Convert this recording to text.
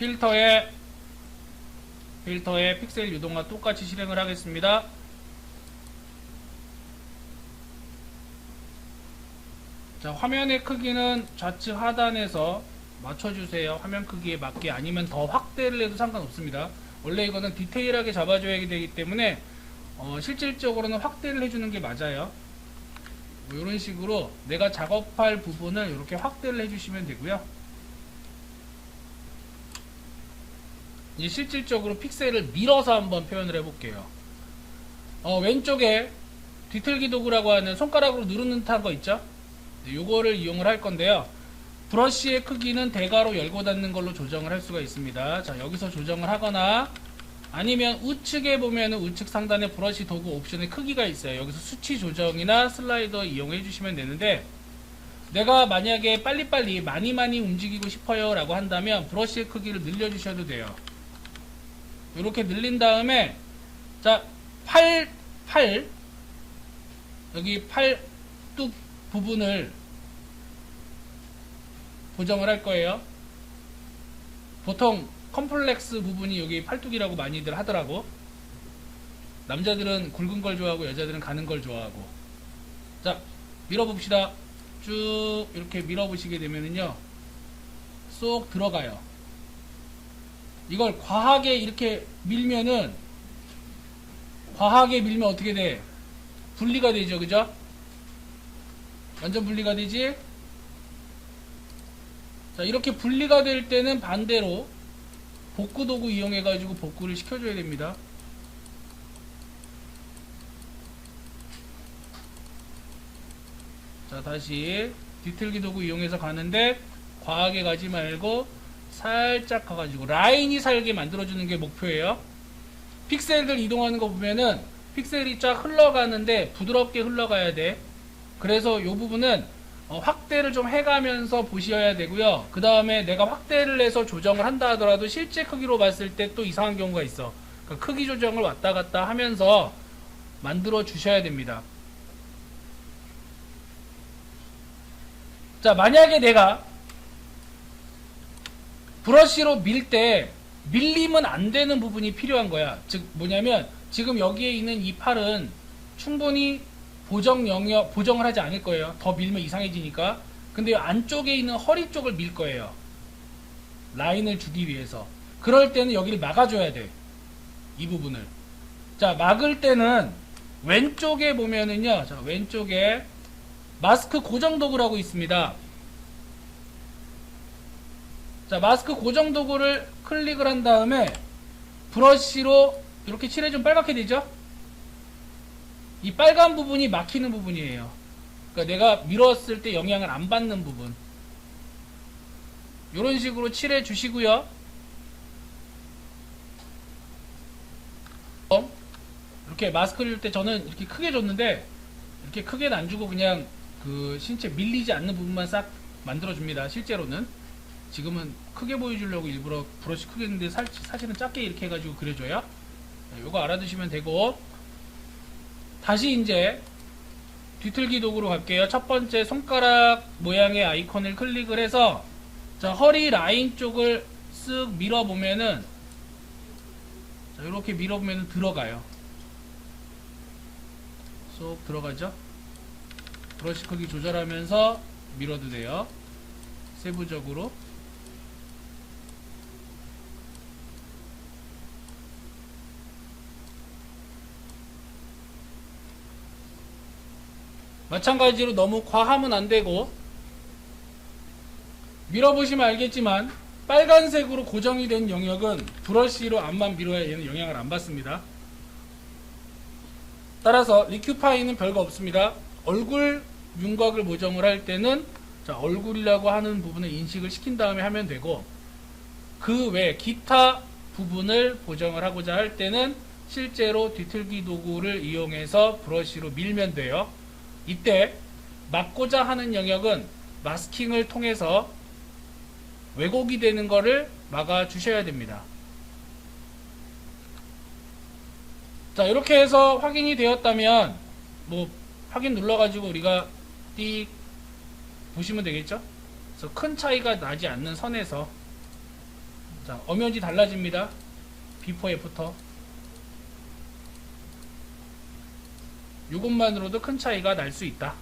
필터에 픽셀 유동과 똑같이 실행을 하겠습니다. 자, 화면의 크기는 좌측 하단에서 맞춰주세요. 화면 크기에 맞게. 아니면 더 확대를 해도 상관없습니다. 원래 이거는 디테일하게 잡아줘야 되기 때문에 실질적으로는 확대를 해주는 게 맞아요. 뭐 이런 식으로 내가 작업할 부분을 이렇게 확대를 해주시면 되고요. 이제 실질적으로 픽셀을 밀어서 한번 표현을 해볼게요. 왼쪽에 뒤틀기 도구라고 하는 손가락으로 누르는 듯한 거 있죠? 네, 요거를 이용을 할 건데요. 브러쉬의 크기는 대괄호 열고 닫는 걸로 조정을 할 수가 있습니다. 자, 여기서 조정을 하거나 아니면 우측에 보면은 우측 상단에 브러쉬 도구 옵션의 크기가 있어요. 여기서 수치 조정이나 슬라이더 이용해 주시면 되는데, 내가 만약에 빨리빨리 많이 움직이고 싶어요 라고 한다면 브러쉬의 크기를 늘려 주셔도 돼요. 이렇게 늘린 다음에, 자, 여기 팔뚝 부분을 보정을 할 거예요. 보통 컴플렉스 부분이 여기 팔뚝이라고 많이들 하더라고. 남자들은 굵은 걸 좋아하고 여자들은 가는 걸 좋아하고. 자, 밀어봅시다. 쭉 이렇게 밀어보시게 되면은요, 쏙 들어가요. 이걸 과하게 이렇게 밀면은, 과하게 밀면 어떻게 돼? 분리가 되죠, 그죠? 완전 분리가 되지? 자, 이렇게 분리가 될 때는 반대로 복구 도구 이용해가지고 복구를 시켜줘야 됩니다. 자, 다시 뒤틀기 도구 이용해서 가는데 과하게 가지 말고 살짝 가가지고 라인이 살게 만들어주는 게 목표예요. 픽셀들 이동하는 거 보면은 픽셀이 쫙 흘러가는데 부드럽게 흘러가야 돼. 그래서 이 부분은 확대를 좀 해가면서 보셔야 되고요. 그 다음에 내가 확대를 해서 조정을 한다 하더라도 실제 크기로 봤을 때 또 이상한 경우가 있어. 그러니까 크기 조정을 왔다 갔다 하면서 만들어 주셔야 됩니다. 자, 만약에 내가 브러쉬로 밀 때 밀리면 안 되는 부분이 필요한 거야. 즉 뭐냐면 지금 여기에 있는 이 팔은 충분히 보정을 하지 않을 거예요. 더 밀면 이상해지니까. 근데 안쪽에 있는 허리 쪽을 밀 거예요. 라인을 주기 위해서. 그럴 때는 여기를 막아줘야 돼. 이 부분을. 자, 막을 때는 왼쪽에 보면은요. 자, 왼쪽에 마스크 고정 도구라고 있습니다. 자, 마스크 고정 도구를 클릭을 한 다음에 브러쉬로 이렇게 칠해주면 빨갛게 되죠? 이 빨간 부분이 막히는 부분이에요. 그러니까 내가 밀었을 때 영향을 안 받는 부분. 이런 식으로 칠해 주시고요. 이렇게 마스크를 줄 때 저는 이렇게 크게 줬는데, 이렇게 크게는 안 주고 그냥 그 신체 밀리지 않는 부분만 싹 만들어 줍니다. 실제로는. 지금은 크게 보여주려고 일부러 브러쉬 크게 했는데 사실은 작게 이렇게 해가지고 그려줘요. 요거 알아두시면 되고, 다시 이제 뒤틀기 도구로 갈게요. 첫 번째 손가락 모양의 아이콘을 클릭을 해서, 자, 허리 라인 쪽을 쓱 밀어보면은, 자, 이렇게 밀어보면은 들어가요. 쏙 들어가죠. 브러쉬 크기 조절하면서 밀어도 돼요. 세부적으로. 마찬가지로 너무 과하면 안되고, 밀어보시면 알겠지만 빨간색으로 고정이 된 영역은 브러쉬로 앞만 밀어야 얘는 영향을 안 받습니다. 따라서 리큐파이는 별거 없습니다. 얼굴 윤곽을 보정을 할 때는, 자, 얼굴이라고 하는 부분을 인식을 시킨 다음에 하면 되고, 그 외 기타 부분을 보정을 하고자 할 때는 실제로 뒤틀기 도구를 이용해서 브러쉬로 밀면 돼요. 이때 막고자 하는 영역은 마스킹을 통해서 왜곡이 되는 거를 막아 주셔야 됩니다. 자, 이렇게 해서 확인이 되었다면 뭐 확인 눌러가지고 우리가 띡 보시면 되겠죠. 그래서 큰 차이가 나지 않는 선에서, 자, 자, 엄연히 달라집니다. 비포 애프터. 이것만으로도 큰 차이가 날 수 있다.